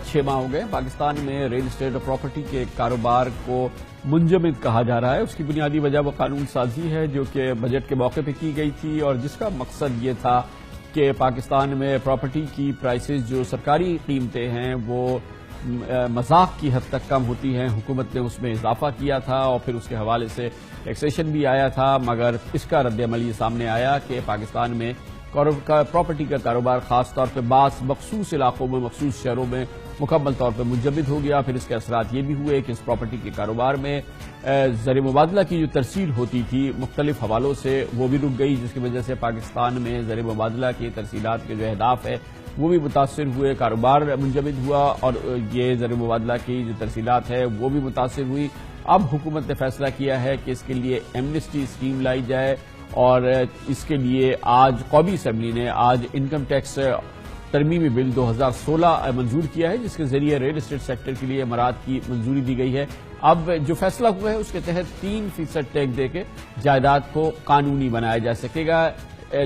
6 माह हो गए पाकिस्तान में रियल एस्टेट और प्रॉपर्टी के कारोबार को मुंजमद कहा जा रहा है। उसकी बुनियादी वजह वो कानून साजी है जो कि बजट के मौके पर की गई थी और जिसका मकसद ये था कि पाकिस्तान में प्रॉपर्टी की प्राइसेस जो सरकारी कीमतें हैं वो मजाक की हद तक कम होती हैं। हुकूमत ने उसमें इजाफा किया था और फिर उसके हवाले से टैक्सेशन भी आया था, मगर इसका रद्द-ए-अमल ये सामने आया कि पाकिस्तान में प्रॉपर्टी का कारोबार खास तौर पर बास मखसूस इलाकों में, मखसूस शहरों में मुकम्मल तौर पर मुंजमद हो गया। फिर इसके असरात ये भी हुए कि इस प्रॉपर्टी के कारोबार में ज़र मुबादला की जो तरसील होती थी मुख्तलिफ हवालों से वो भी रुक गई, जिसकी वजह से पाकिस्तान में ज़र मुबादला की तरसीलात के जो अहदाफ है वो भी मुतासिर हुए, कारोबार मुंजमद हुआ और ये ज़र मुबादला की जो तरसीलात है वो भी मुतासिर हुई। अब हुकूमत ने फैसला किया है कि इसके लिए एमनेस्टी स्कीम लाई जाए और इसके लिए आज कौमी असम्बली ने आज इनकम टैक्स तरमीमी बिल 2016 मंजूर किया है, जिसके जरिए रियल एस्टेट सेक्टर के लिए इमारात की मंजूरी दी गई है। अब जो फैसला हुआ है उसके तहत 3% टैक्स देके जायदाद को कानूनी बनाया जा सकेगा।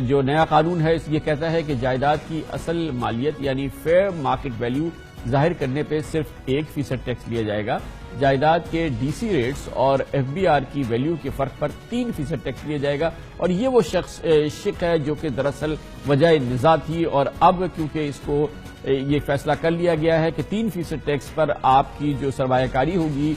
जो नया कानून है ये कहता है कि जायदाद की असल मालियत यानी फेयर मार्केट वैल्यू जाहिर करने पे सिर्फ 1% टैक्स लिया जाएगा। जायदाद के डीसी रेट्स और एफबीआर की वैल्यू के फर्क पर 3% टैक्स लिया जाएगा और ये वो शिक है जो कि दरअसल वजह निज़ा थी और अब क्योंकि इसको ये फैसला कर लिया गया है कि 3% टैक्स पर आपकी जो सरमायाकारी होगी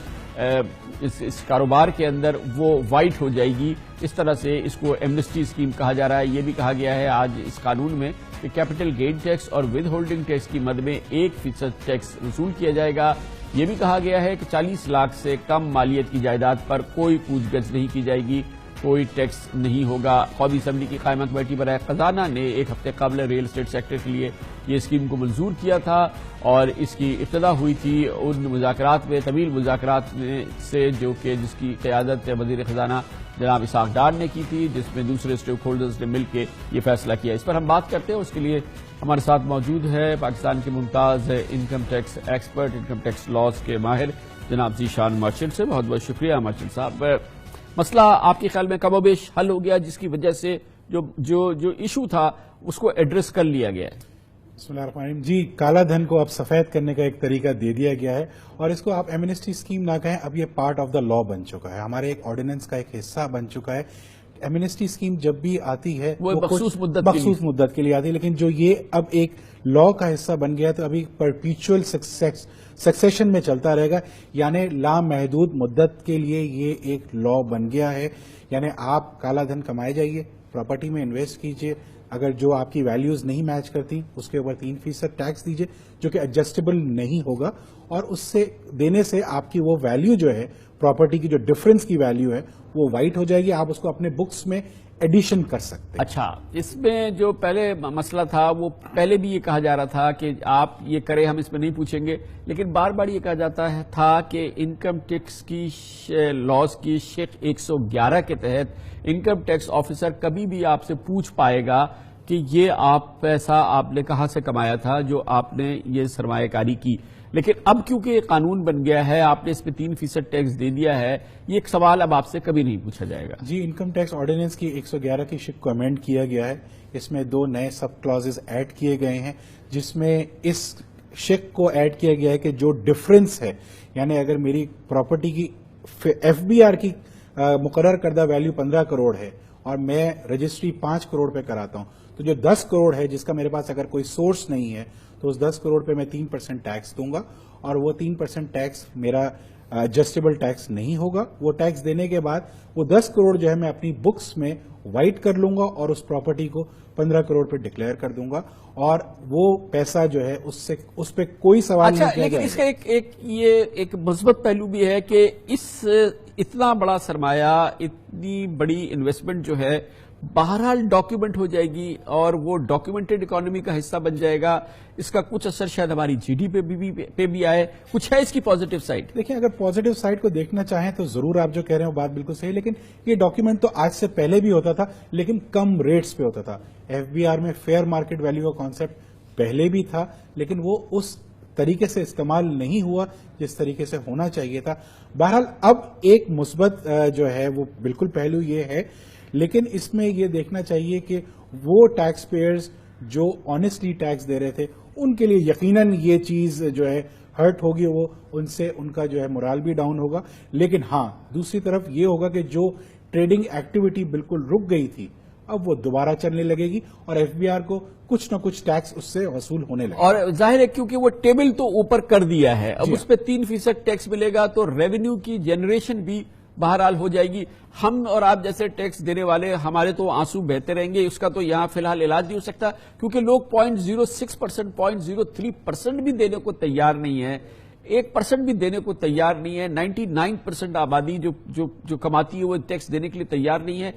इस कारोबार के अंदर वो वाइट हो जाएगी। इस तरह से इसको एमनेस्टी स्कीम कहा जा रहा है। ये भी कहा गया है आज इस कानून में कि कैपिटल गेन टैक्स और विद होल्डिंग टैक्स की मद में 1% टैक्स वसूल किया जाएगा। ये भी कहा गया है कि 40 लाख से कम मालियत की जायदाद पर कोई पूछगछ नहीं की जाएगी, कोई टैक्स नहीं होगा। कौमी असम्बली की कायमा कमेटी बराए खजाना ने एक हफ्ते कबल रियल एस्टेट सेक्टर के लिए ये स्कीम को मंजूर किया था और इसकी इब्तदा हुई थी उन मुज़ाकरात में, तवील मुज़ाकरात में से जो कि जिसकी क़यादत वज़ीर खजाना जनाब इसाक डार ने की थी, जिसमें दूसरे स्टेक होल्डर्स ने मिलकर ये फैसला किया। इस पर हम बात करते हैं, उसके लिए हमारे साथ मौजूद है पाकिस्तान के मुमताज़ income tax expert, income tax laws के माहिर जनाब ज़ीशान मर्चेंट से। बहुत बहुत शुक्रिया मर्चेंट साहब। मसला आपके ख्याल में कमोबेश हल हो गया जिसकी वजह से जो इशू था उसको एड्रेस कर लिया गया है? बिस्मिल्लाहिर्रहमानिर्रहीम। जी, काला धन को अब सफेद करने का एक तरीका दे दिया गया है और इसको आप एमनेस्टी स्कीम ना कहें, अब ये पार्ट ऑफ द लॉ बन चुका है, हमारे एक ऑर्डिनेंस का एक हिस्सा बन चुका है। एमनेस्टी स्कीम जब भी आती है वो मखसूस मुद्दत के लिए आती है, लेकिन जो ये अब एक लॉ का हिस्सा बन गया है तो अभी परपीचुअल सक्सेशन में चलता रहेगा, यानी लामहदूद मुद्दत के लिए ये एक लॉ बन गया है। यानी आप काला धन कमाए जाइए, प्रॉपर्टी में इन्वेस्ट कीजिए, अगर जो आपकी वैल्यूज नहीं मैच करती उसके ऊपर 3% टैक्स दीजिए जो कि एडजस्टेबल नहीं होगा और उससे देने से आपकी वो वैल्यू जो है प्रॉपर्टी की, जो डिफरेंस की वैल्यू है वो वाइट हो जाएगी। आप उसको अपने बुक्स में एडिशन कर सकते हैं। अच्छा, इसमें जो पहले मसला था वो पहले भी ये कहा जा रहा था कि आप ये करें, हम इसमें नहीं पूछेंगे, लेकिन बार बार ये कहा जाता था कि इनकम टैक्स की लॉज की शेख 111 के तहत इनकम टैक्स ऑफिसर कभी भी आपसे पूछ पाएगा कि ये आप पैसा आपने कहां से कमाया था जो आपने ये सरमायाकारी की। लेकिन अब क्योंकि कानून बन गया है, आपने इस पे 3% टैक्स दे दिया है, ये एक सवाल अब आपसे कभी नहीं पूछा जाएगा। जी, इनकम टैक्स ऑर्डिनेंस की 111 की शिक को अमेंड किया गया है। इसमें 2 नए सब क्लॉजेज ऐड किए गए हैं, जिसमें इस शिक को ऐड किया गया है कि जो डिफरेंस है, यानी अगर मेरी प्रॉपर्टी की एफबीआर की मुकर्रर करदा वैल्यू 15 करोड़ है और मैं रजिस्ट्री 5 करोड़ पे कराता हूं, तो जो 10 करोड़ है जिसका मेरे पास अगर कोई सोर्स नहीं है तो उस 10 करोड़ पे मैं 3% टैक्स दूंगा और वो 3% टैक्स मेरा एडजस्टेबल टैक्स नहीं होगा। वो टैक्स देने के बाद वो 10 करोड़ जो है मैं अपनी बुक्स में वाइट कर लूंगा और उस प्रॉपर्टी को 15 करोड़ पे डिक्लेयर कर दूंगा और वो पैसा जो है उस पे कोई सवाल नहीं किया जाएगा। इसका एक मुस्बत पहलू भी है कि इतना बड़ा सरमाया, इतनी बड़ी इन्वेस्टमेंट जो है बहरहाल डॉक्यूमेंट हो जाएगी और वो डॉक्यूमेंटेड इकोनॉमी का हिस्सा बन जाएगा। इसका कुछ असर शायद हमारी जीडीपी पे भी आए। कुछ है इसकी पॉजिटिव साइड? देखिए, अगर पॉजिटिव साइड को देखना चाहें तो जरूर आप जो कह रहे हो बात बिल्कुल सही, लेकिन ये डॉक्यूमेंट तो आज से पहले भी होता था लेकिन कम रेट्स पे होता था। एफबीआर में फेयर मार्केट वैल्यू का कॉन्सेप्ट पहले भी था लेकिन वो उस तरीके से इस्तेमाल नहीं हुआ जिस तरीके से होना चाहिए था। बहरहाल अब एक मुस्बत जो है वो बिल्कुल पहलू ये है, लेकिन इसमें ये देखना चाहिए कि वो टैक्स पेयर्स جو آنےسٹلی ٹیکس دے رہے تھے ان کے لیے یقیناً یہ چیز جو ہے ہرٹ ہوگی، وہ ان سے ان کا جو ہے مورال بھی ڈاؤن ہوگا. لیکن ہاں دوسری طرف یہ ہوگا کہ جو ٹریڈنگ ایکٹیویٹی بالکل رک گئی تھی اب وہ دوبارہ چلنے لگے گی اور ایف بی آر کو کچھ نہ کچھ ٹیکس اس سے وصول ہونے لگے. اور ظاہر ہے کیونکہ وہ ٹیبل تو اوپر کر دیا ہے، اب اس پہ 3% ٹیکس ملے گا تو ریونیو کی جنریشن بھی بہرحال ہو جائے گی. ہم اور آپ جیسے ٹیکس دینے والے ہمارے تو آنسو بہتے رہیں گے، اس کا تو یہاں فی الحال علاج نہیں ہو سکتا کیونکہ لوگ 0.06%، 0.03% بھی دینے کو تیار نہیں ہے، 1% بھی دینے کو تیار نہیں ہے. 99% آبادی جو کماتی ہے وہ ٹیکس دینے کے لیے تیار نہیں ہے.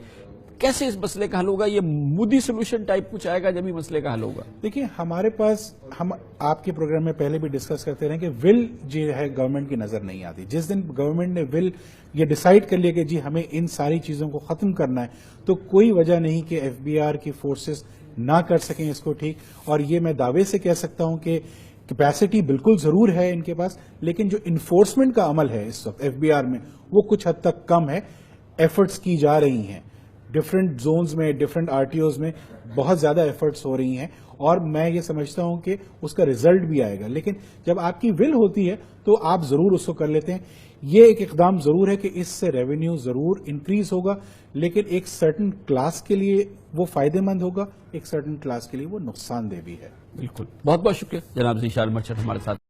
کیسے اس مسئلے کا حل ہوگا؟ یہ مودی سولوشن ٹائپ کچھ آئے گا جب ہی مسئلے کا حل ہوگا؟ دیکھیں ہمارے پاس، ہم آپ کے پروگرام میں پہلے بھی ڈسکس کرتے رہے کہ ول جو ہے گورنمنٹ کی نظر نہیں آتی. جس دن گورنمنٹ نے ول یہ ڈیسائیڈ کر لیا کہ جی ہمیں ان ساری چیزوں کو ختم کرنا ہے تو کوئی وجہ نہیں کہ ایف بی آر کی فورسز نہ کر سکیں اس کو ٹھیک. اور یہ میں دعوے سے کہہ سکتا ہوں کہ کیپیسٹی بالکل ضرور ہے ان کے پاس، لیکن جو انفورسمنٹ کا عمل ہے اس وقت ایف بی آر میں وہ کچھ حد تک کم ہے. ایفرٹس کی جا رہی ہیں ڈفرینٹ زونز میں، ڈفرینٹ آر ٹی اوز میں بہت زیادہ ایفرٹس ہو رہی ہیں اور میں یہ سمجھتا ہوں کہ اس کا ریزلٹ بھی آئے گا. لیکن جب آپ کی ول ہوتی ہے تو آپ ضرور اس کو کر لیتے ہیں. یہ ایک اقدام ضرور ہے کہ اس سے ریونیو ضرور انکریز ہوگا، لیکن ایک سرٹن کلاس کے لیے وہ فائدہ مند ہوگا، ایک سرٹن کلاس کے لیے وہ نقصان دہ بھی ہے. بالکل. بہت بہت شکریہ جناب ذیشان مرچنٹ ہمارے ساتھ